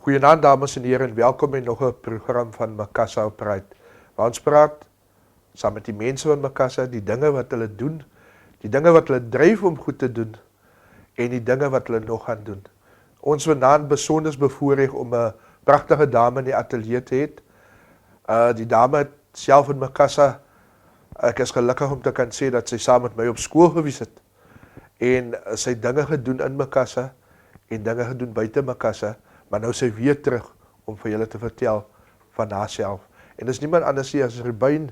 Goeienaand dames en heren en welkom in nog 'n program van Makassa op Praat. Waar ons praat saam met die mense van Makassa, die dinge wat hulle doen, die dinge wat hulle dryf om goed te doen en die dinge wat hulle nog gaan doen. Ons vanaand besonder bevoorreg om 'n pragtige dame in die ateljee te hê. Die dame het self in Makassa, ek is gelukkig om te kan sê dat sy saam met my op skool gewees het en sy dinge gedoen in Makassa en dinge gedoen buite Makassa. Maar nou sy weer terug om vir julle te vertel van haarself. En dis niemand anders nie as Rubyn.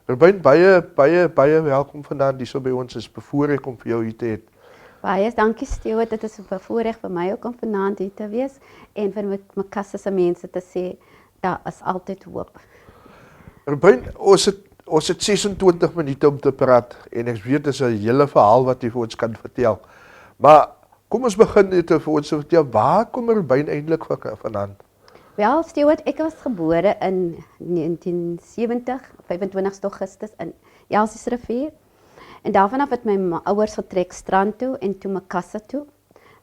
Rubyn, baie welkom vanaand hier so by ons. Is bevoorreg om vir jou hier te hê. Baie dankie Stewart, dit is 'n bevoorreg vir my ook om vanaand hier te wees en vir Makassa se mense te sê daar is altyd hoop. Rubyn, ons het 26 minute om te praat en ek weet dis 'n hele verhaal wat jy vir ons kan vertel. Maar kom ons begin net vir ons vertel, waar kom Rubyn eintlik vandaan? Wel, Stewart, ek was gebore in 1970, 25 Augustus in Elsiersrivier. En daarvan af het my ouers getrek strand toe en toe Makassa toe.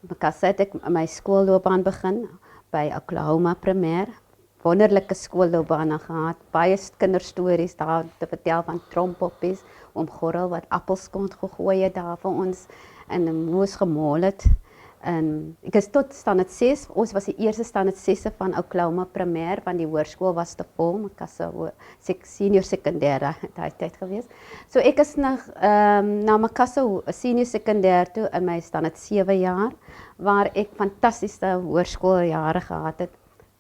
Makassa het ek my skoolloopbaan begin by Oklahoma Primêr. Wonderlike skoolloopbaan gehad, baie kinderstories daar te vertel van trompoppies, oom Gorrel wat appels kon gegooi het daar vir ons en 'n moes gemol het. En ek is tot standaard 6, ons was die eerste standaard 6 van Oklahoma Primêr, want die hoërskool was te vol, Makassa senior sekondêr daai tyd gewees. So ek is na Makassa senior sekondêr toe in my standaard 7 jaar, waar ek fantastiese hoërskooljare gehad het,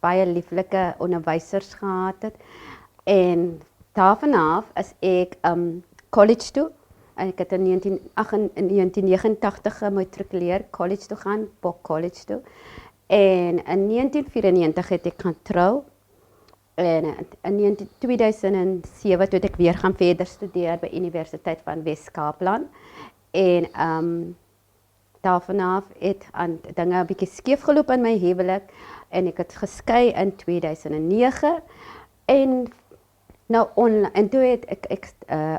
baie lieflike onderwysers gehad het. En daarvan af is ek college toe. Ek het in 1989 gematrikuleer, college toe gaan, Bok College toe. En in 1994 het ek gaan trou. En in 2007 toe het ek weer gaan verder studeer by Universiteit van Wes-Kaapland. En daarvan af het dinge 'n bietjie skeef geloop in my huwelik en ek het geskei in 2009. En nou toe het ek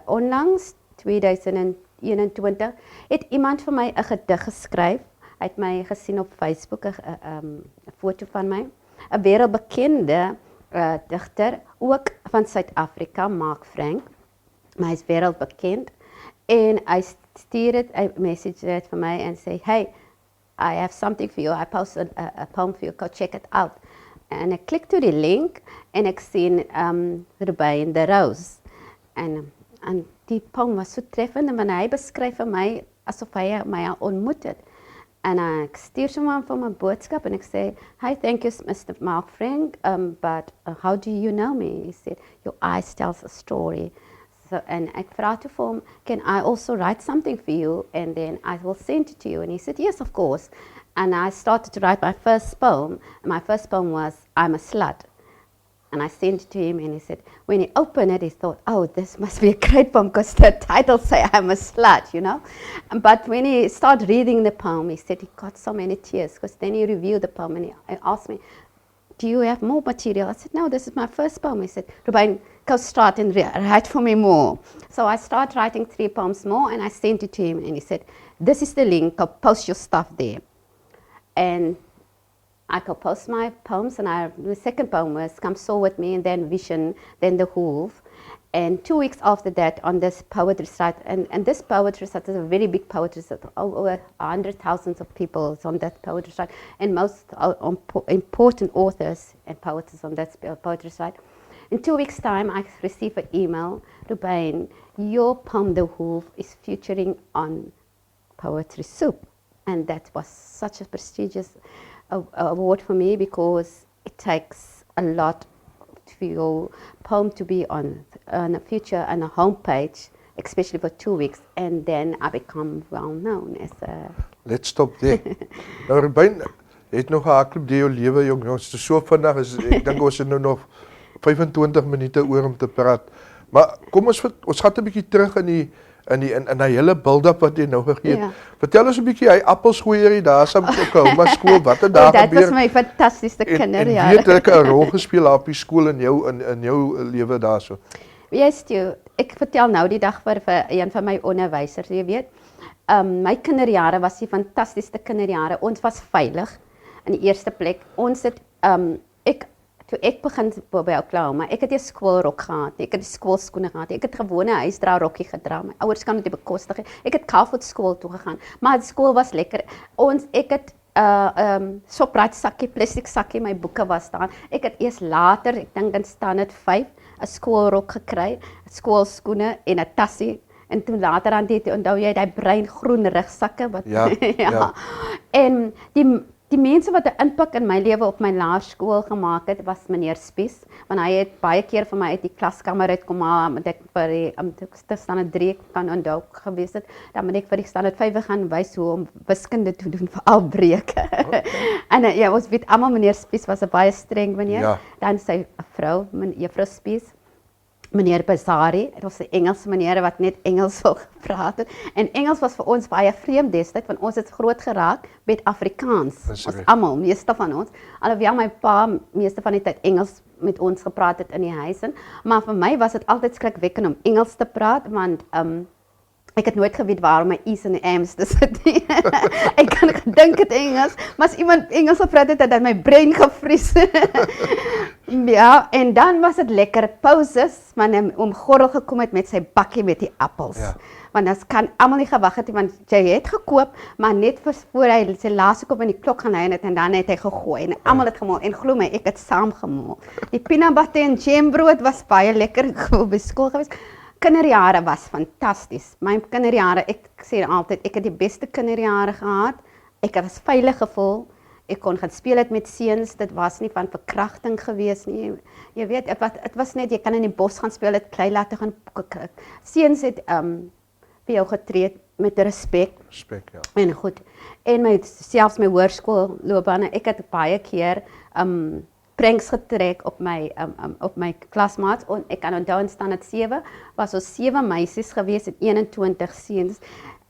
onlangs 2021 het iemand vir my 'n gedig geskryf. Hy het my gesien op Facebook, 'n foto van my. 'n wêreldbekende digter, ook van Suid-Afrika, Mark Frank. Maar hy is wêreldbekend. En hy stuur 'n message vir my en sê, "Hey, I have something for you. I posted a poem for you. Go check it out." En ek klik toe die link en ek sien Rubyn the Rose. En die poem was so treffend, want hy beskryf vir my asof hy my ontmoet het. En ek stuur hom vir my boodskap en ek sê, "Hi, thank you, Mr. Mark Frank, but how do you know me?" He said, "Your eyes tells a story." So, and ek vra toe vir hom, "Can I also write something for you and then I will send it to you?" And he said, "Yes, of course." And I started to write my first poem. And my first poem was, "I'm a Slut." And I sent it to him and he said, when he opened it, he thought, "Oh, this must be a great poem because the title say I'm a slut, you know." But when he started reading the poem, he said he got so many tears because then he reviewed the poem and he asked me, "Do you have more material?" I said, "No, this is my first poem." He said, "Rubyn, go start and write for me more." So I started writing 3 poems more and I sent it to him and he said, "This is the link, go post your stuff there." And I could post my poems, and the second poem was Come Soar With Me, and then Vision, then The Hoof. And 2 weeks after that, on this poetry site, and this poetry site is a very big poetry site, over 100,000 of people on that poetry site, and most important authors and poets on that poetry site. In 2 weeks' time, I received an email, "Rubyn, your poem, The Hoof, is featuring on Poetry Soup." And that was such a prestigious award for me because it takes a lot for your poem to be on a feature on a homepage, especially for 2 weeks, and then I become well known as a... Let's stop there. Nou Rubyn, jy het nog gehardloop deur jou lewe, jong. Ons is so vinnig, ek dink ons het nou nog 25 minute oor om te praat. Maar kom ons gaan 'n bietjie terug in die hele build-up wat jy nou gegee het. Ja. Vertel ons 'n bietjie, hy appelschooiery daar saam met Oklahoma skool, wat het daar gebeur? Dat was my fantastiese kinderjare. En weet ek 'n rol gespeel daar op die skool in jou lewe daarso? Yes, ek vertel nou die dag vir een van my onderwysers, jy weet. My kinderjare was die fantastiese kinderjare. Ons was veilig in die eerste plek. Ons het toe ek begin by Oklahoma, ek het 'n skoolrok gehad, ek het die skoolskoene gehad, ek het gewone huisdra rokkie gedra. My ouers kan dit nie bekostig nie. Ek het Calfoot skool toe gegaan, maar die skool was lekker. Ek het Shoprite sakkie, plastiek sakkie, my boeke was daar. Ek het eers later, ek dink in standaard 5, 'n skoolrok gekry, skoolskoene en 'n tassie. En toen later aan dit, onthou jy daai bruin-groen rugsakke wat Ja, ja. En die mense wat 'n impak in my lewe op my laerskool gemaak het, was meneer Spies, want hy het baie keer vir my uit die klaskamer uitkom maar met ek vir die standaard 3 kan onthou gewees het, dan moet ek vir die standaard 5 gaan wys hoe om wiskunde te doen vir al breuke. Okay. En ja, ons weet almal meneer Spies was 'n baie streng meneer. Ja. Dan sy vrou, juffrou Spies, meneer Bazari, dit was 'n Engelse meneer wat net Engels wil gepraat het. En Engels was vir ons baie vreemd destyds, want ons het groot geraak met Afrikaans. Ons almal, meeste van ons. Alhoewel my pa meeste van die tyd Engels met ons gepraat het in die huis in, maar vir my was dit altyd skrikwekkend om Engels te praat, want ek het nooit geweet waarom my E's en die M's te sit nie. Ek kan gedink het Engels, maar as iemand Engels gepraat het, dan my brein gevries. Ja, en dan was dit lekker pauses, maar om Gorrel gekom het met sy bakkie met die appels. Ja. Want dat kan almal nie gewag het, want jy het gekoop, maar net voor hy sy laaste kop in die klok gaan hê het en dan het hy gegooi en almal het gemol en glo my, ek het saam gemol. Die peanut butter en jam brood was baie lekker by skool gewees. Kinderjare was fantasties. My kinderjare, ek sê altyd, ek het die beste kinderjare gehad. Ek was veilig gevoel. Ek kon gaan speel het met seuns. Dit was nie van verkrachting gewees nie. Jy weet, het was net jy kan in die bos gaan speel, het klei laat gaan. Seuns het vir jou getree met respek. Respek, ja. En goed. En selfs my hoërskoolloopbaan, ek het baie keer pranks getrek op my klasmaats en ek kan onthou in standaard 7 was ons 7 meisies gewees en 21 seuns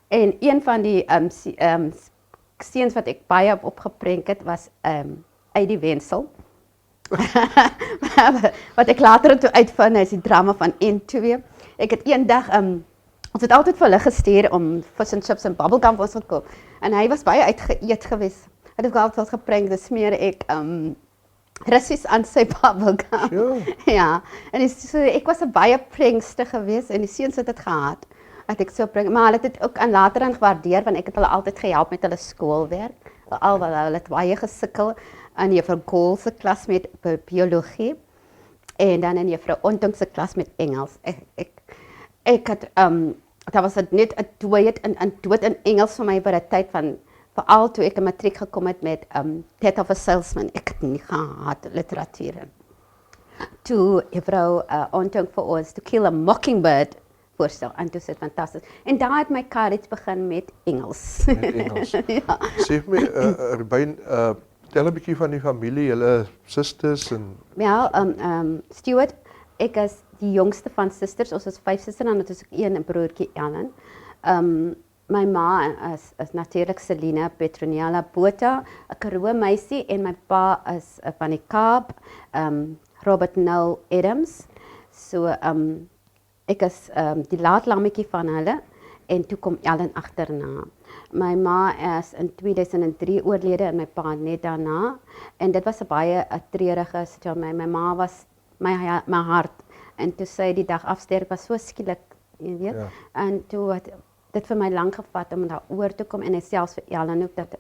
en een van die seuns wat ek baie opgeprank het was Eddie Wenzel. Wat ek later toe uitvind is die drama van N2. Ek het eendag ons het altyd vir hulle gestuur om fish and chips en bubblegum vir ons te koop en hy was baie uitgeëet gewees. Het ek altyd geprank, dis smeer ek Russies aan sy bubblegum. Sure. Ja, en so, ek was 'n baie prankster geweest en die seuns het dit gehad. Dat ek so prank, maar hulle het dit ook aan later aan gewaardeer want ek het hulle altyd gehelp met hulle skoolwerk. Alhoewel hulle het baie gesukkel in juffrou Kool se klas met biologie en dan in juffrou Ontung se klas met Engels. Ek het dat was dit net 'n dood in Engels vir my by 'n tyd van veral toe ek in matriek gekom het met Death of a Salesman. Ek het nie gehad literatuur. Toe juffrou Ontung vir ons To Kill a Mockingbird voorstel en toe sit fantasties. En daar het my courage begin met Engels. Met Engels. Ja. Sê vir my, Rubyn, tel 'n bietjie van die familie, julle susters en Ja, Stuart, ek is die jongste van susters. Ons is 5 susters en dit is ook een broertjie Ellen. My ma is natuurlik Selina Petroniala Botha, 'n Karoo meisie en my pa is van die Kaap, Robert Noel Adams. So ek is die laatlammetjie van hulle en toe kom Ellen agterna. My ma is in 2003 oorlede en my pa net daarna en dit was 'n baie treurige situasie. My ma was my hart en toe sy die dag afsterf was so skielik, jy weet. Ja. En toe het dit vir my lank gevat om daaroor te kom en selfs vir Ellen ook dat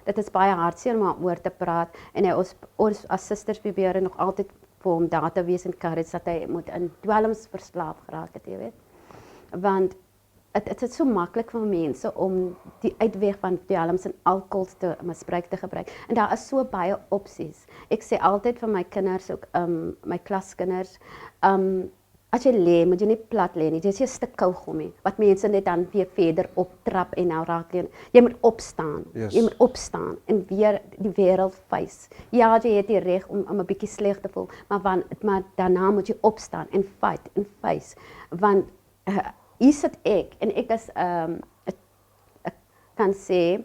dit is baie hartseer om oor te praat en ons as susters probeer nog altyd vir hom daar te wees en courage dat hy moet in dwelms verslaaf geraak het, jy weet. Want dit is so maklik vir mense om die uitweg van dwelms en alkohol te misbruik te gebruik. En daar is so baie opsies. Ek sê altyd vir my kinders ook my klaskinders as jy lê, moet jy nie plat lê nie. Jy is 'n stuk kaugommie wat mense net dan weer verder optrap en nou raak jy moet opstaan. Yes. Jy moet opstaan en weer die wêreld face. Ja, jy het die reg om 'n bietjie sleg te voel, maar daarna moet jy opstaan en fight en face. Want hier sit ek en ek is ek kan sê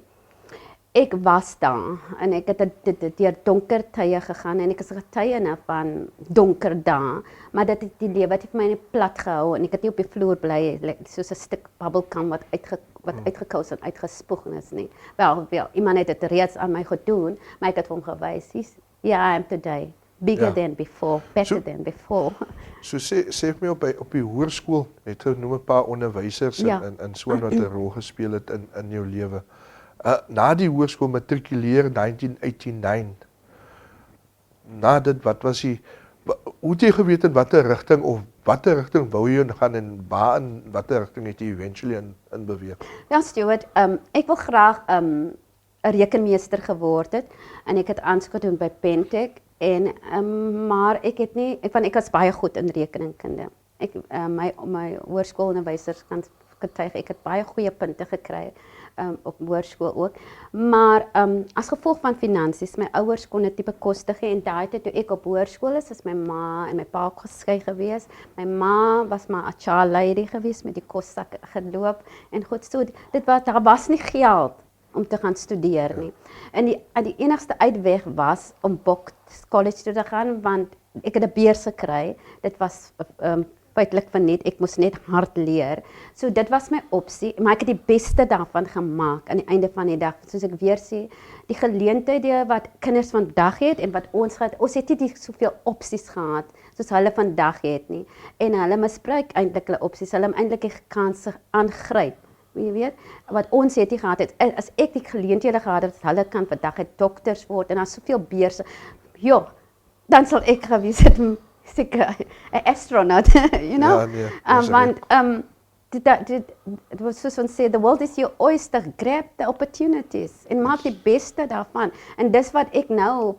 ek was daar en ek het deur donker tye gegaan en ek is 'n getuienis van donker dae, maar dit het die lewe het vir my net plat gehou en ek het nie op die vloer bly soos 'n stuk bubblegum wat uitgekous en uitgespoeg is nie. Wel, iemand het dit reeds aan my gedoen, maar ek het vir hom gewys, Yeah, I am today. Bigger Ja. than before, better So- than before. So sê vir my op die hoërskool, het jy noem 'n paar onderwysers Ja. en so wat 'n rol gespeel het in jou lewe. Na die hoërskool matrikuleer 1989. Na dit, wat was die hoe het jy geweet in watter rigting wou jy gaan en watter rigting het jy eventually in beweeg? Ja, Stuart, ek wil graag 'n rekenmeester geword het en ek het aansoek gedoen by Pentech maar ek was baie goed in rekeningkunde. My hoërskoolonderwysers kan getuig ek het baie goeie punte gekry op hoërskool ook. Maar as gevolg van finansies, my ouers kon dit nie bekostig nie en daai tyd toe ek op hoërskool is my ma en my pa ook geskei gewees. My ma was maar 'n child lady gewees met die kossak geloop en goed so daar was nie geld om te gaan studeer nie. En die enigste uitweg was om Bok College toe te gaan want ek het 'n beurs gekry. Dit was feitelik van net ek moes net hard leer. So dit was my opsie, maar ek het die beste daarvan gemaak aan die einde van die dag. Soos ek weer sê, die geleenthede wat kinders vandag het en wat ons het nie soveel opsies gehad soos hulle vandag het nie. En hulle misbruik eintlik hulle opsies. Hulle eintlik die kanse aangryp. Jy weet, wat ons het nie gehad het. As ek die geleenthede gehad het, hulle kan vandag dokters word en daar's soveel beurse. Jo, dan sal ek gewees het seker 'n astronaut, you know. Ja, nee, Want it was soos ons sê, the world is your oyster, grab the opportunities en maak die beste daarvan. En dis wat ek nou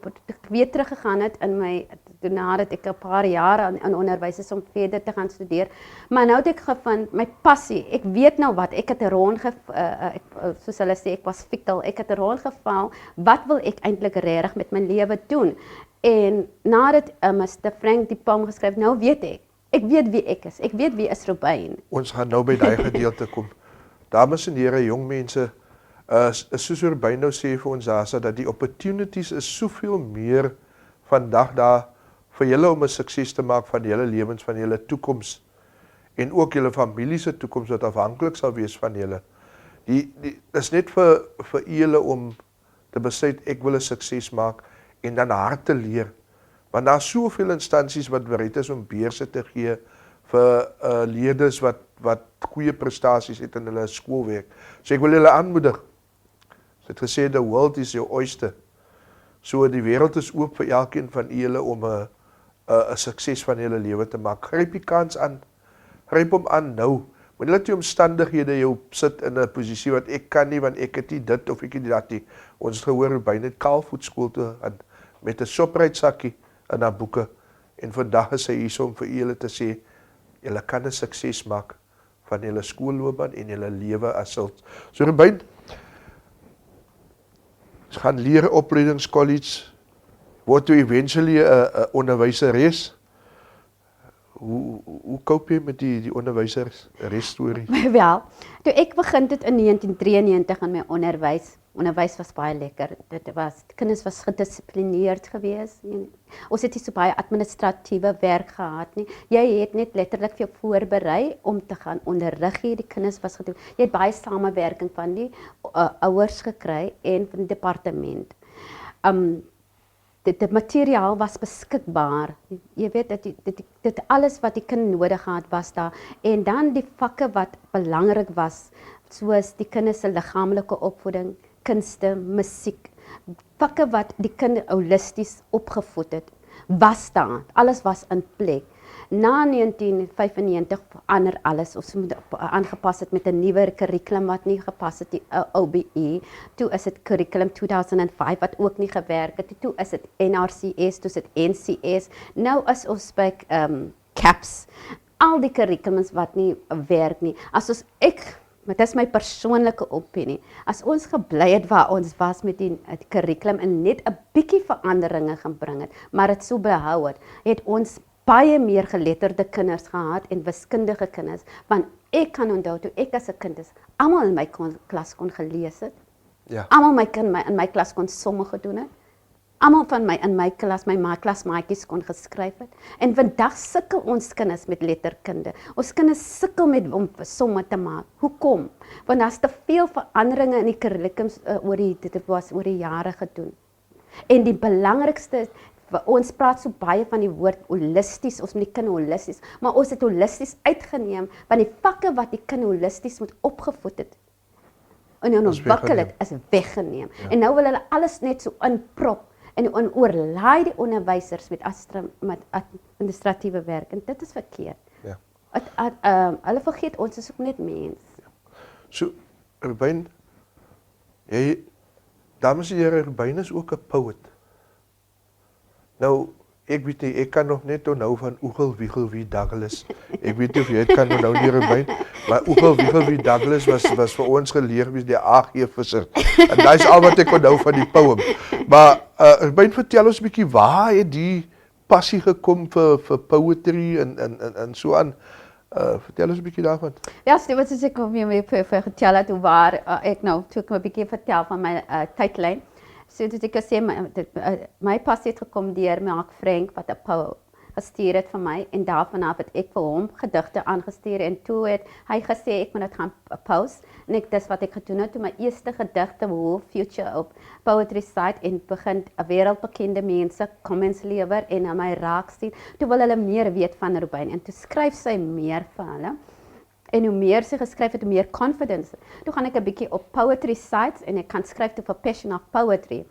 weer teruggegaan het in my nadat ek 'n paar jaar in onderwys is om verder te gaan studeer. Maar nou het ek gevind my passie. Ek weet nou wat ek het soos hulle sê, ek was fickle. Ek het rondgeval. Wat wil ek eintlik regtig met my lewe doen? En nadat Mr. Frank die poem geskryf, nou weet ek. Ek weet wie ek is. Ek weet wie is Robyn. Ons gaan nou by daai gedeelte kom. Dames en here, jong mense, soos Robyn nou sê vir ons daar dat die opportunities is soveel meer vandag daar vir julle om 'n sukses te maak van julle lewens, van julle toekoms en ook julle familie se toekoms wat afhanklik sal wees van julle. Dis net vir julle om te besluit ek wil 'n sukses maak en dan hard te leer. Want daar's soveel instansies wat bereid is om beurse te gee vir leerders wat goeie prestasies het in hulle skoolwerk. So ek wil julle aanmoedig. Ek het gesê the world is your oyster. So die wêreld is oop vir elkeen van julle om 'n sukses van julle lewe te maak. Gryp die kans aan. Gryp hom aan nou. Moenie laat die omstandighede jou sit in 'n posisie wat ek kan nie want ek het nie dit of ek het nie dat nie. Ons het gehoor by net Kaalvoet skool toe met 'n Shoprite sakkie in haar boeke en vandag is sy hier om vir julle te sê julle kan 'n sukses maak van julle skoolloopbaan en julle lewe as sulks. So Robyn, ons gaan leer opleidingskollege, word jy eventually 'n onderwyseres. Hoe koop jy met die onderwyseres storie? Wel, toe ek begin het in 1993 in my onderwys was baie lekker. Kinders was gedissiplineerd geweest. Ons het nie so baie administratiewe werk gehad nie. Jy het net letterlik vir jou voorberei om te gaan onderrig hier. Die kinders was gedoen. Jy het baie samewerking van die ouers gekry en van die departement. Die materiaal was beskikbaar. Jy weet dit alles wat die kind nodig gehad was daar en dan die vakke wat belangrik was soos die kinders se liggaamlike opvoeding, kunste, musiek, vakke wat die kind holisties opgevoed het, was daar. Alles was in plek. Na 1995 verander alles. Ons moet aangepas het met 'n nuwe kurrikulum wat nie gepas het die OBE. Toe is dit curriculum 2005 wat ook nie gewerk het. Toe is dit NRCS, toe is dit NCS. Nou is ons by CAPS. Al die curriculums wat nie werk nie. Maar dit is my persoonlike opinie. As ons gebly het waar ons was met die kurrikulum en net 'n bietjie veranderinge gebring het, maar dit so behou het ons baie meer geletterde kinders gehad en wiskundige kinders, want ek kan onthou toe ek as 'n kind is, almal in my klas kon gelees het. Ja. Almal in my klas kon somme gedoen het. Almal van in my klas, my klasmaatjies kon geskryf het. En vandag sukkel ons kinders met letterkunde. Ons kinders sukkel om somme te maak. Hoekom? Want daar's te veel veranderinge in die kurrikulums oor die jare gedoen. En die belangrikste is, ons praat so baie van die woord holisties, ons moet die kind holisties, maar ons het holisties uitgeneem, want die vakke wat die kind holisties moet opgevoed het, en ontwikkel het, is weggeneem. Ja. En nou wil hulle alles net so inprop, en oorlaai die onderwysers met administratiewe werk, en dit is verkeerd. Ja. Hulle vergeet, ons is ook net mens. Ja. So, Rubyn, dames en heren, Rubyn is ook 'n poet. Nou, ek weet nie, ek kan nog net onthou van Oegel Wiegelwie Douglas. Ek weet nie of jy het kan onthou nie, Rubyn, maar Oegel Wiegelwie Douglas was vir ons geleer wees deur A.G. Visser. En dit is al wat ek onthou van die poem. Maar Rubyn, vertel ons 'n bietjie, waar het die passie gekom vir poetry en so aan? Vertel ons 'n bietjie daarvan. Ja, wat soos ek hom mee vertel het, hoe waar ek nou, toe ek 'n bietjie vertel van my tydlyn. So dit ek sê, my passie het gekom deur Mark Frank, wat 'n poem gestuur het vir my, en daarvan af het ek vir hom gedigte aangestuur, en toe het hy gesê, ek moet dit gaan post, en dis wat ek gedoen het, toe my eerste gedigte, Whole Future op Poetry Site, en begin wêreldbekende mense comments lewer, en aan my raak sien, toe wil hulle meer weet van Rubyn, en toe skryf sy meer vir hulle, en hoe meer sy geskryf het, hoe meer confidence. Toe gaan ek 'n bietjie op poetry sites en ek kan skryf toe vir Passion of Poetry.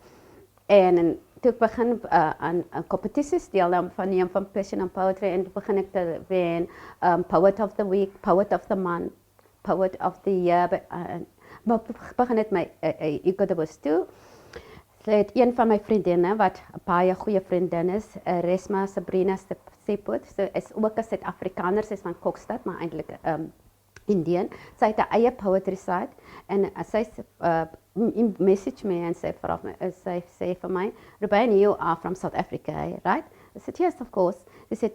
En toe ek begin aan competities deelneem van Passion of Poetry, en toe begin ek te wen Poet of the Week, Poet of the Month, Poet of the Year, maar begin het my ego te was toe. Sy het een van my vriendinne, wat 'n baie goeie vriendin is, Resma Sabrina Sepot, sy is ook 'n Suid-Afrikaner, sy is van Kokstad, maar eintlik Indian. Sy het 'n eie poetry site, en sy message me en sy sê vir my, Rubyn, you are from South Africa, right? I said, yes, of course. They said,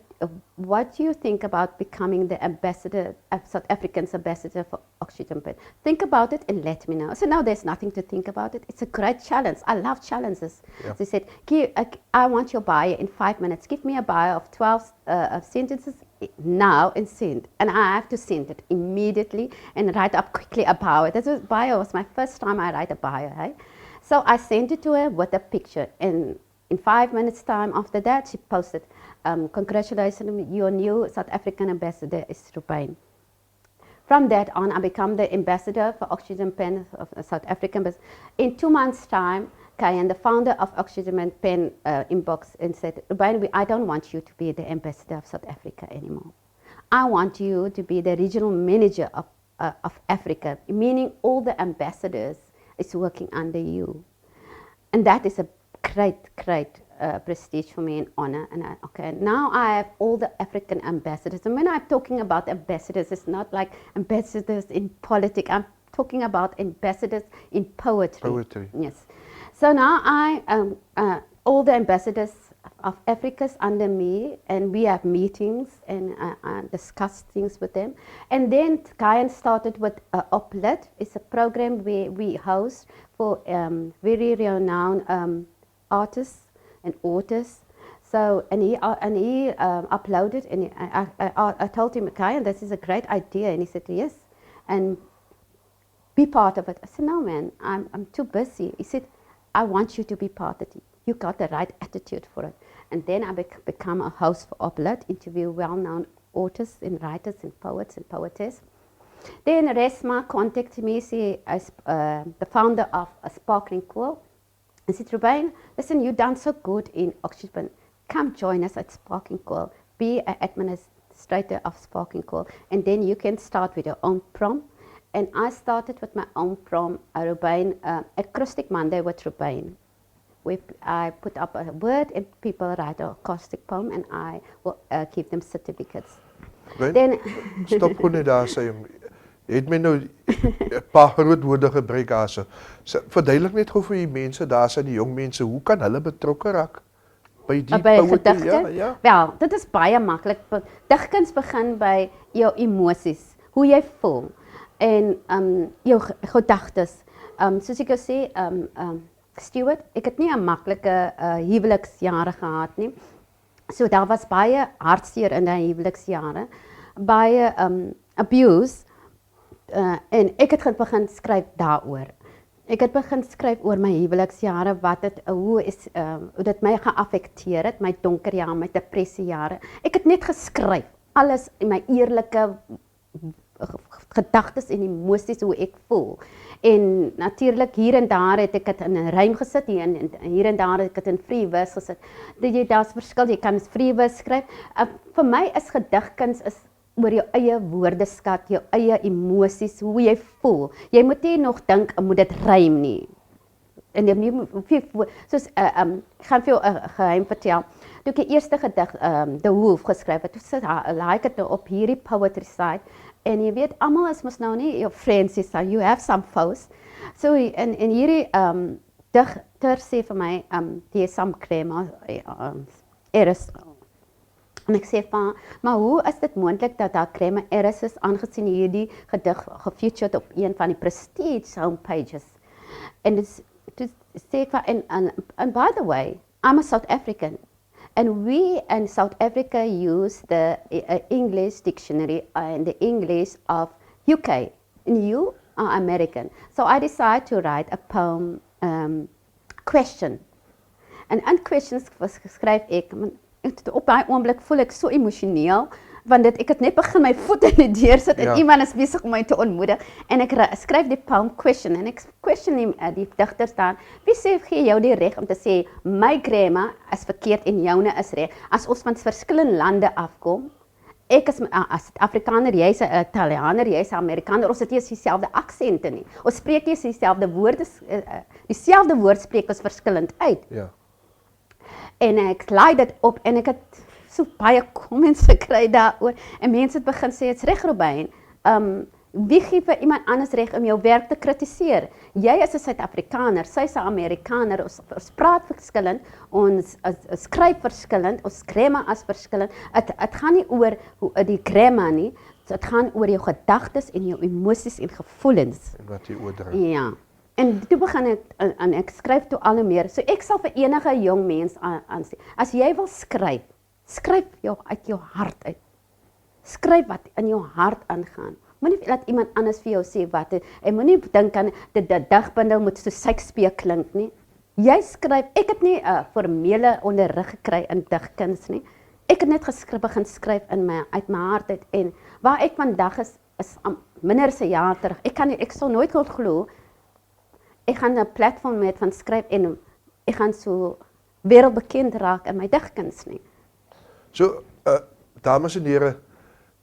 what do you think about becoming the ambassador, South African's ambassador for Oxygen Pen? Think about it and let me know. I said, no, there's nothing to think about it. It's a great challenge. I love challenges. Yeah. They said, I want your bio in 5 minutes. Give me a bio of 12 sentences now and send. And I have to send it immediately and write up quickly a bio. Bio was my first time I write a bio. Hey? So I sent it to her with a picture. And in 5 minutes time after that, she posted, congratulations, your new South African ambassador is Rubyn. From that on, I became the ambassador for Oxygen Pen of South African. In 2 months' time, Kayan, the founder of Oxygen Pen, inbox and said, Rubyn, I don't want you to be the ambassador of South Africa anymore. I want you to be the regional manager of Africa, meaning all the ambassadors is working under you. And that is a great prestige for me and honor. And now I have all the African ambassadors. And when I'm talking about ambassadors, it's not like ambassadors in politics. I'm talking about ambassadors in poetry. Poetry. Yes. So now all the ambassadors of Africa's under me, and we have meetings and discuss things with them. And then Kayan started with Oplet. It's a program where we host for very renowned artists and authors. So, and he uploaded, and I told him, Kayan, this is a great idea. And he said, yes, and be part of it. I said, no, man, I'm too busy. He said, I want you to be part of it. You got the right attitude for it. And then I become a host for Oplet, interview well-known authors and writers and poets and poetess. Then Resma contacted me, she is the founder of a Sparkling Quill. And said, Rubyn, listen, you've done so good in Oxygen. Come join us at Sparkling Quill. Be an administrator of Sparkling Quill. And then you can start with your own prom. And I started with my own prom, Rubyn, Acrostic Monday with Rubyn. I put up a word and people write an acoustic poem, and I will give them certificates. Then stop gewoon net daar sê jy het my nou 'n paar groot woorde gebruik daar so. Verduidelik net gou vir die mense daar sy die jong mense, hoe kan hulle betrokke raak by die poëtie? Ja. Wel, dit is baie maklik. Digkuns begin by jou emosies, hoe jy voel en jou gedagtes. Soos ek sê, Stuart, ek het nie 'n maklike huweliksjare gehad nie. So daar was baie hartseer in die huweliksjare, baie abuse, en ek het begin skryf daaroor. Ek het begin skryf oor my huweliksjare, hoe dit my geaffekteer het, my donker jare, my depressiejare. Ek het net geskryf, alles in my eerlike gedagtes en emosies hoe ek voel. En natuurlik hier en daar het ek dit in 'n rym gesit, hier en daar het ek dit in free verse gesit. Daar's verskil, jy kan free verse skryf. Vir my is gedigkuns is oor jou eie woordeskat, jou eie emosies, hoe jy voel. Jy moet nie nog dink, moet dit rym nie. En jy moet, soos, ek gaan vir jou 'n geheim vertel. Toe ek die eerste gedig, The Wolf, geskryf het, toe sit ek het nou op hierdie poetry site, en jy weet, almal is mos nou nie jou friends, so you have some foes. So, en hierdie digter sê vir my, die is some crema, eris. En ek sê van, maar hoe is dit moontlik dat daar crema eris is, aangesien hierdie gedig gefeatured op een van die prestige homepages. En toe sê ek van, and by the way, I'm a South African. And we in South Africa use the English dictionary and the English of UK. And you are American. So I decided to write a poem, Question. En in Questions skryf ek, op daai oomblik voel ek so emosioneel, want ek het net begin my voet in die deur sit en iemand is besig om my te ontmoedig. En ek skryf die poem Question en ek question die digter staan, wie sê gee jou die reg om te sê my grammar is verkeerd en joune is reg? As ons van verskillende lande afkom, ek is as Afrikaner, jy's 'n Italianer, jy's 'n Amerikaner, ons het nie dieselfde aksente nie. Ons spreek nie dieselfde woorde, dieselfde woord spreek ons verskillend uit. Ja. En ek laai dit op en ek het so baie comments gekry daaroor en mense het begin sê, dit's reg Robyn, wie gee vir iemand anders reg om jou werk te kritiseer? Jy is 'n Suid-Afrikaner, sy's 'n Amerikaner, ons praat verskillend, ons skryf verskillend, ons grammar is verskillend. Het gaan nie oor die grammar nie, dit gaan oor jou gedagtes en jou emosies en gevoelens. En wat jy oordra. Ja. En toe begin ek, en ek skryf toe al hoe meer. So ek sal vir enige jong mens aansê, as jy wil skryf, skryf jou uit jou hart uit. Skryf wat in jou hart aangaan. Moenie laat iemand anders vir jou sê wat, en moenie dink aan die digbundel moet so Shakespeare klink nie. Jy skryf, ek het nie 'n formele onderrig gekry in digkuns nie. Ek het net begin skryf uit my hart uit, en waar ek vandag is minder as 'n jaar terug. Ek sal nooit kon glo, ek gaan 'n platform met van skryf en ek gaan so wêreldbekend raak in my digkuns nie. So, dames en here,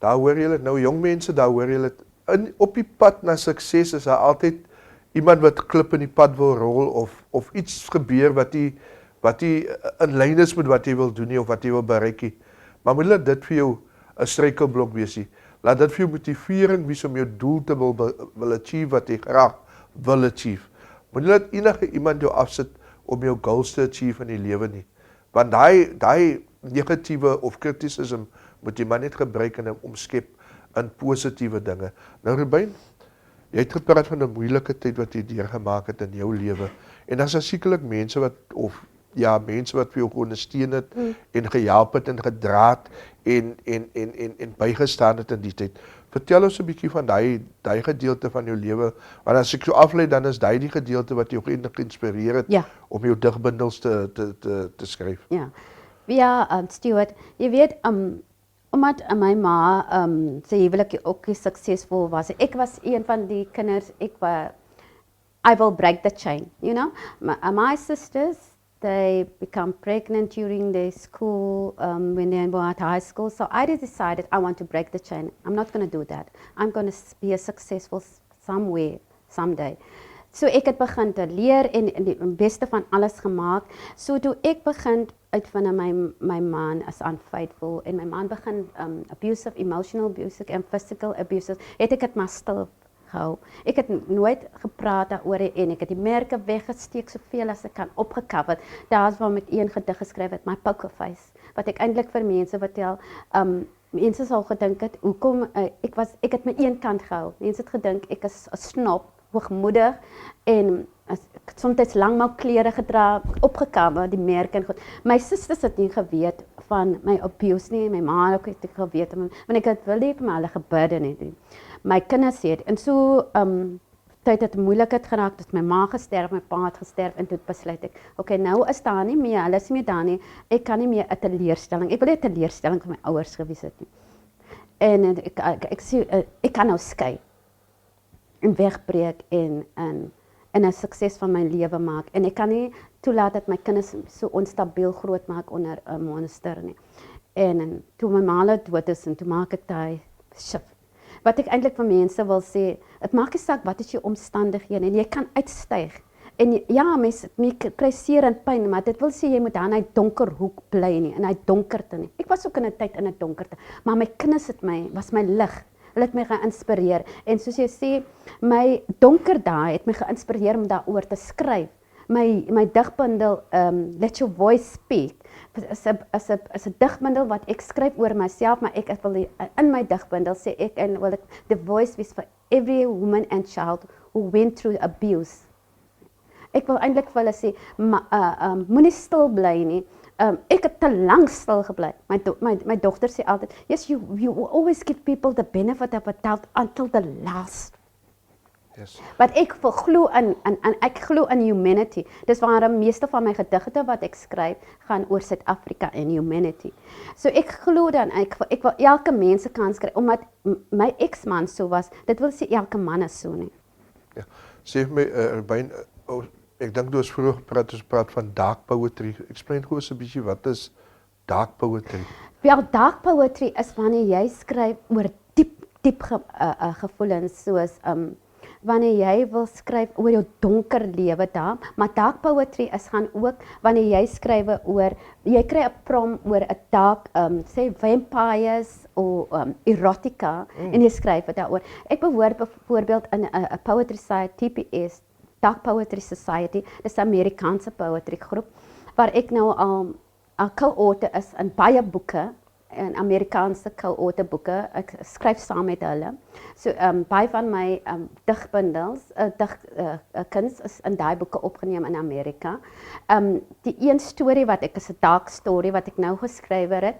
daar hoor julle nou, jong mense, daar hoor julle, op die pad na sukses is daar altyd iemand wat klip in die pad wil rol, of iets gebeur wat jy in lyn is met wat jy wil doen nie, of wat jy wil bereik nie. Maar moet laat dit vir jou 'n struikelblok wees nie. Laat dit vir jou motivering wees om jou doel te wil achieve wat jy graag wil achieve. Moet laat enige iemand jou afsit om jou goals te achieve in die lewe nie. Want daai negatiewe of criticism moet jy maar net gebruik en omskep in positiewe dinge. Nou Robyn, jy het gepraat van 'n moeilike tyd wat jy deurgemaak het in jou lewe. En dan is daar sekerlik mense wat vir jou ondersteun het en gehelp het en gedra het en bygestaan het in die tyd. Vertel ons 'n bietjie van daai gedeelte van jou lewe, want as ek so aflei, dan is die gedeelte wat jou geïnspireer het om jou digbundels te skryf. Ja, Stuart, jy weet, omdat my ma sy huwelik ook suksesvol was. Ek was een van die kinders, I will break the chain, you know. My sisters, they become pregnant during their school, when they were at high school. So I decided I want to break the chain. I'm not going to do that. I'm going to be a successful somewhere, someday. So ek het begin te leer en die beste van alles gemaak. So toe ek begin uitvind my man is unfaithful en my man begin abusive, emotional abusive en physical abusive, het ek het maar stil gehou. Ek het nooit gepraat daaroor en ek het die merke weggesteek soveel as ek kan opgecover. Daar's waar met een gedig geskryf het, my poker face, wat ek eintlik vir mense vertel. Mense sal gedink het, hoekom ek het my een kant gehou. Mense het gedink ek is 'n snop, hoogmoedig en soms langmou klere gedra, opgekammer, die merke en goed. My susters het nie geweet van my abuse nie, my ma ook het geweet, want ek het wil nie vir my hulle gebidde nie. My kinders het, en so tyd het moeilik het geraak, dat my ma gesterf, my pa het gesterf en toe besluit ek, okay, nou is daar nie meer, hulle is nie meer daar nie. Ek kan nie meer 'n teleurstelling. Ek wil nie 'n teleurstelling vir my ouers gewees het nie. En ek kan nou skei en wegbreek en 'n sukses van my lewe maak. En ek kan nie toelaat dat my kinders so onstabiel groot maak onder 'n monster nie. En toe my ma dood is en toe maak ek daai shift. Wat ek eintlik vir mense wil sê, dit maak nie saak wat is jou omstandighede en jy kan uitstyg. En ja, mense kry seer en pyn, maar dit wil sê jy moet daar in 'n donker hoek bly nie, in 'n donkerte nie. Ek was ook in 'n tyd in 'n donkerte, maar my kinders was my lig. Hulle het my geïnspireer en soos jy sê, my donker dae het my geïnspireer om daaroor te skryf. My digbundel Let Your Voice Speak is 'n digbundel wat ek skryf oor myself, maar ek wil in my digbundel sê ek en wil ek the voice wees for every woman and child who went through abuse. Ek wil eintlik vir hulle sê, moenie stil bly nie. Ek het te lank stil gebly. My dogter sê altyd, yes, you will always give people the benefit of a doubt until the last. Yes. Maar ek glo in humanity. Dis waarom meeste van my gedigte wat ek skryf gaan oor Suid-Afrika en humanity. So ek glo dan ek wil elke mens se kans kry omdat my ex-man so was. Dit wil sê elke man is so nie. Ja. Sê vir my ek dink jy het vroeër gepraat van dark poetry. Explain gou 'n bietjie wat is dark poetry? Wel, dark poetry is wanneer jy skryf oor diep gevoelens soos wanneer jy wil skryf oor jou donker lewe daar, maar dark poetry gaan ook wanneer jy skryf oor, jy kry 'n prom oor 'n dark, sê vampires of erotica, en jy skryf daaroor. Ek behoort byvoorbeeld in 'n poetry society, TPS, Dark Poetry Society, dis 'n Amerikaanse poetry groep, waar ek nou al co-author is in baie boeke, in Amerikaanse co-author boeke, ek skryf saam met hulle. So baie van my digbundels, kuns is in daai boeke opgeneem in Amerika. Die een storie wat ek is 'n dark story wat ek nou geskryf het,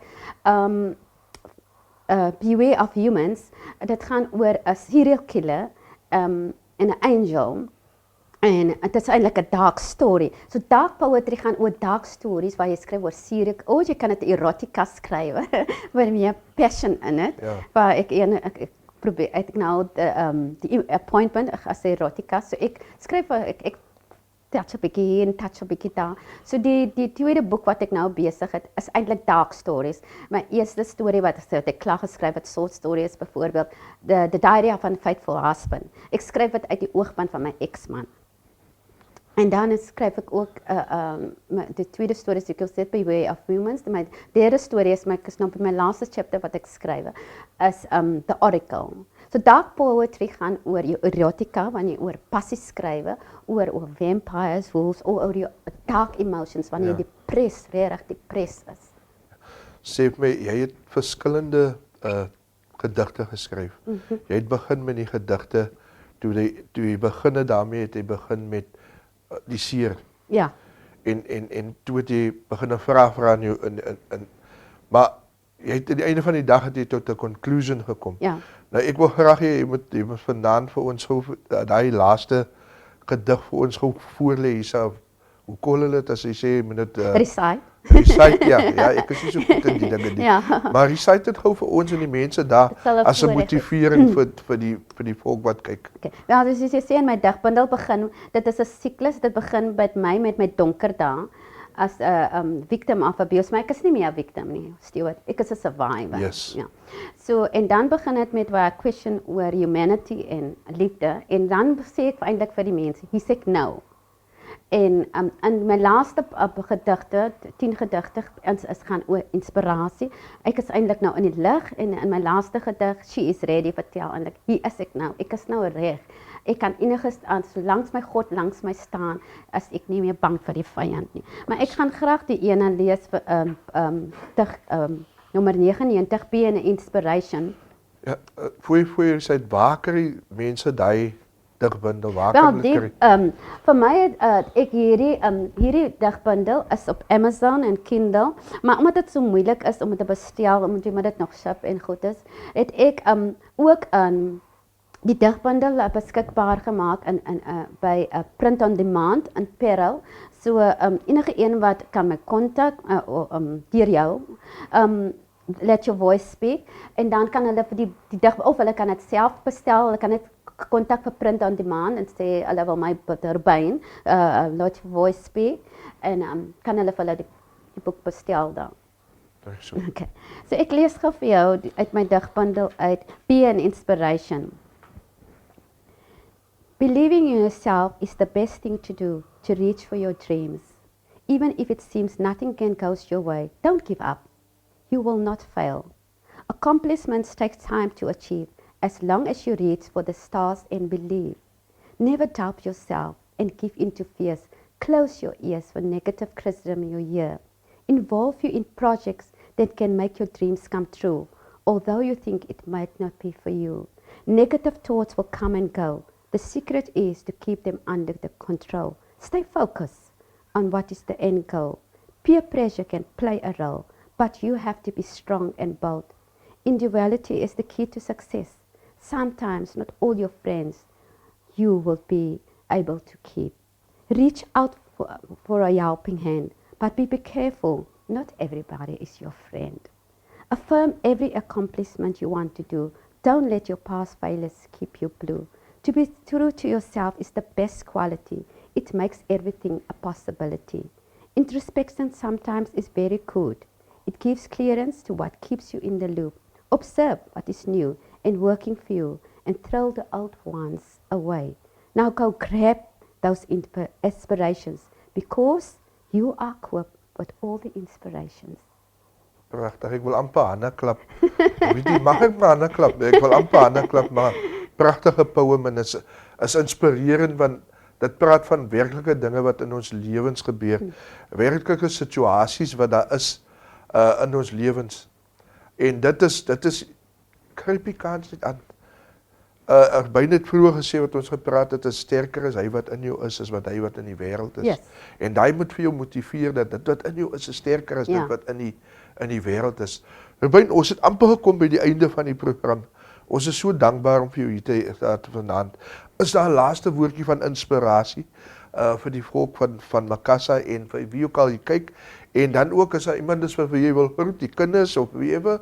Beware of Humans, dit gaan oor 'n serial killer en 'n angel. En dit is eintlik 'n dark story. So dark poetry gaan oor dark stories waar jy skryf oor serial, jy kan dit erotica skryf, waar meer passion in dit. Ja. Waar ek probeer ek nou die appointment as erotica, so ek skryf ek touch 'n bietjie hier en touch 'n bietjie daar. So die tweede boek wat ek nou besig het is eintlik dark stories. My eerste storie wat ek klaar geskryf het, short stories byvoorbeeld, the Diary of a Faithful Husband. Ek skryf dit uit die oogpunt van my ex-man. En dan skryf ek ook die tweede storie is ek sê Beware of Humans. My derde storie is nou by my laaste chapter wat ek skryf is The Oracle. So dark poetry gaan oor jou erotica, wanneer jy oor passie skryf, oor vampires, wolves, oor jou dark emotions, wanneer jy regtig depressed is. Sê vir my, jy het verskillende gedigte geskryf. Jy het begin met die gedigte, toe jy begin daarmee het jy begin met die seer. Ja. En toe het jy begin 'n vraag vra aan jou maar jy het aan die einde van die dag het jy tot 'n conclusion gekom. Ja. Nou ek wil graag hê jy moet vandaan vir ons gou daai laaste gedig vir ons gou voorlê hierself. Hoe kon hulle dit as jy sê jy moet dit Recite. Recite, ja, ek is nie so goed in die dinge nie. Ja. Maar recite dit gou vir ons en die mense daar as 'n motivering vir die volk wat kyk. Okay. Ja, dus jy sê in my digbundel begin, dit is 'n siklus, dit begin met my donker dae as 'n victim of abuse, maar ek is nie meer 'n victim nie, Stuart. Ek is 'n survivor. Yes. Ja. So en dan begin dit met waar 'n question oor humanity en liefde, en dan sê ek eintlik vir die mense, hier sê ek nou. En in my laaste gedigte, 10 gedigte, is gaan oor inspirasie. Ek is eintlik nou in die lig, en in my laaste gedig, She is Ready, vertel eintlik, hier is ek nou, ek is nou reg. Ek kan so langs my God langs my staan, as ek nie meer bang vir die vyand nie. Maar ek gaan graag die ene lees vir nommer 99, Be an Inspiration. Ja, voor jy sê waar kry mense daai digbundel, waar Wel, kan hulle kry? vir my het ek hierdie digbundel is op Amazon en Kindle, maar omdat dit so moeilik is om dit te bestel, omdat jy dit nog ship en goed is, het ek ook die digbundel beskikbaar gemaak by Print on Demand in Peril. So enige een wat kan my kontak deur jou. Let your voice speak en dan kan hulle vir die dig of hulle kan dit self bestel. Hulle kan net kontak vir Print on Demand en sê hulle wil my Butterbein let your voice speak en kan hulle vir hulle die boek bestel dan. So. Okay. So ek lees gou vir jou uit my digbundel uit Be an Inspiration. Believing in yourself is the best thing to do to reach for your dreams. Even if it seems nothing can go your way, don't give up. You will not fail. Accomplishments take time to achieve as long as you reach for the stars and believe. Never doubt yourself and give in to fears. Close your ears for negative criticism you hear. Involve you in projects that can make your dreams come true, although you think it might not be for you. Negative thoughts will come and go. The secret is to keep them under the control. Stay focused on what is the end goal. Peer pressure can play a role, but you have to be strong and bold. Individuality is the key to success. Sometimes not all your friends you will be able to keep. Reach out for a helping hand, but be careful. Not everybody is your friend. Affirm every accomplishment you want to do. Don't let your past failures keep you blue. To be true to yourself is the best quality. It makes everything a possibility. Introspection sometimes is very good. It gives clearance to what keeps you in the loop. Observe what is new and working for you and throw the old ones away. Now go grab those inspirations because you are equipped with all the inspirations. Pragtig, ek wil amper hande klap. Weet jy, mag ek maar hande klap? Ek wil amper hande klap, maar pragtige poem en is inspirerend want dit praat van werklike dinge wat in ons lewens gebeur. Werklike situasies wat daar is in ons lewens. En dit is gryp die kans net aan. By net vroeër gesê wat ons gepraat het, is sterker as hy wat in jou is wat hy wat in die wêreld is. Yes. En daai moet vir jou motiveer dat dit wat in jou is sterker as dit wat in die wêreld is. Rubin, ons het amper gekom by die einde van die program. Ons is so dankbaar om vir jou hier te hê vanaand. Is daar 'n laaste woordjie van inspirasie vir die volk van Makassar en vir wie ook al jy kyk en dan ook as daar iemand is wat vir jy wil groet, die kinders of wie ewe?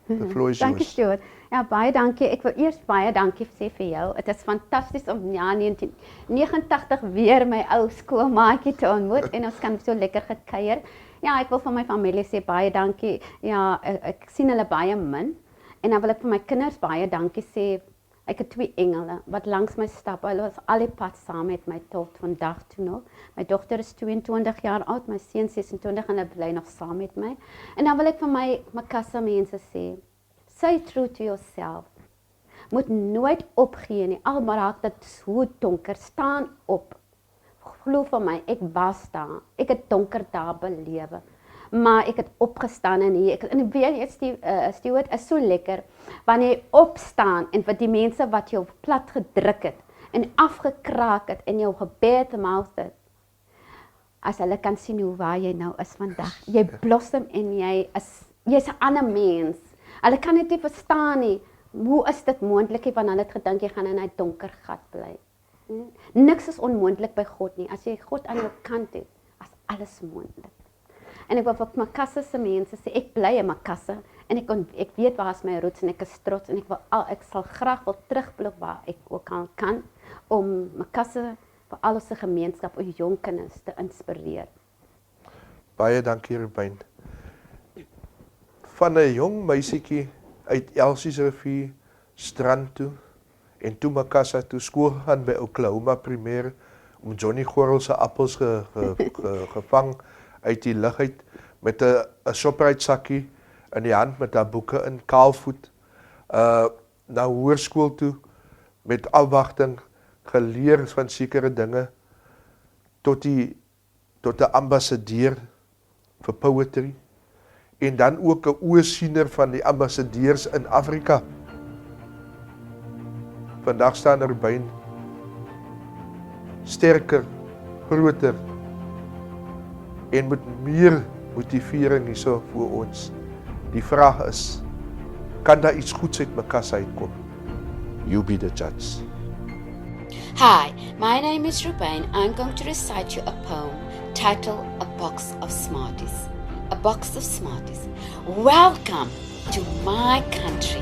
The floor is Dankie yours. Stuart. Ja, baie dankie. Ek wil eers baie dankie sê vir jou. Dit is fantasties om 1989 weer my ou skoolmaatjie te ontmoet en ons kan so lekker gekuier. Ja, ek wil vir my familie sê baie dankie. Ja, ek sien hulle baie min en dan wil ek vir my kinders baie dankie sê. Ek het 2 engele wat langs my stap. Hulle was al die pad saam met my tot vandag toe nog. My dogter is 22 jaar oud, my seun 26 en hy bly nog saam met my. En dan wil ek vir my Makassar mense sê, stay true to yourself. Moet nooit opgee nie. Al raak dit hoe donker, staan op. Glo vir my, ek was daar. Ek het donker daar belewe. Maar ek het opgestaan en weer jy Stuart is so lekker wanneer jy opstaan en vir die mense wat jou plat gedruk het en afgekraak het en jou gebed mouth het. As hulle kan sien hoe waar jy nou is vandag. Jy blossom en jy's 'n ander mens. Hulle kan dit nie verstaan nie. Hoe is dit moontlik want hulle het gedink jy gaan in 'n donker gat bly. Niks is onmoontlik by God nie. As jy God aan jou kant het, is alles moontlik. En ek wil vir Makassar se mense sê ek bly in Makassar en ek weet waar is my roots en ek is trots en ek sal graag wil terugblik waar ek ook al kan om Makassar vir al ons gemeenskap en jong kinders te inspireer. Baie dankie Rubin. Van 'n jong meisietjie uit Elsiesrivier strand toe en toe Makassar toe skool gegaan by Oklahoma Primêre om Johnny Gorrel se appels gevang uit die lug uit met 'n Shoprite sakkie in die hand met haar boeke in kaalvoet na hoërskool toe met afwagting geleer van sekere dinge tot 'n ambassadeur vir poetry en dan ook 'n oorsiener van die ambassadeurs in Afrika. Vandag staan Rubin sterker, groter en met meer motivering hierso vir ons. Die vraag is, kan daar iets goeds uit Makassar uitkom? You be the judge. Hi, my name is Rubain. I'm going to recite you a poem titled A Box of Smarties. A Box of Smarties. Welcome to my country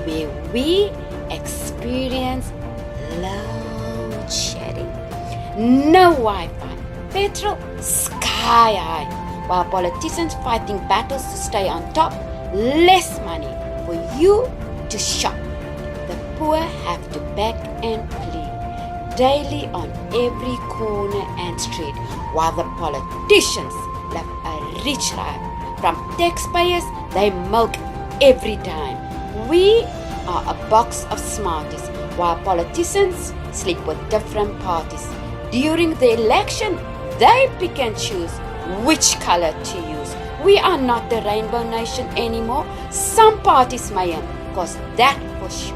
where we experience load shedding. No Wi-Fi, petrol sky high, while politicians fighting battles to stay on top, less money for you to shop. The poor have to beg and plead daily on every corner and street, while the politicians live a rich life. From taxpayers, they milk every dime. We are a box of Smarties, while politicians sleep with different parties. During the election, they pick and choose which color to use. We are not the Rainbow Nation anymore. Some parties may, cause that for sure.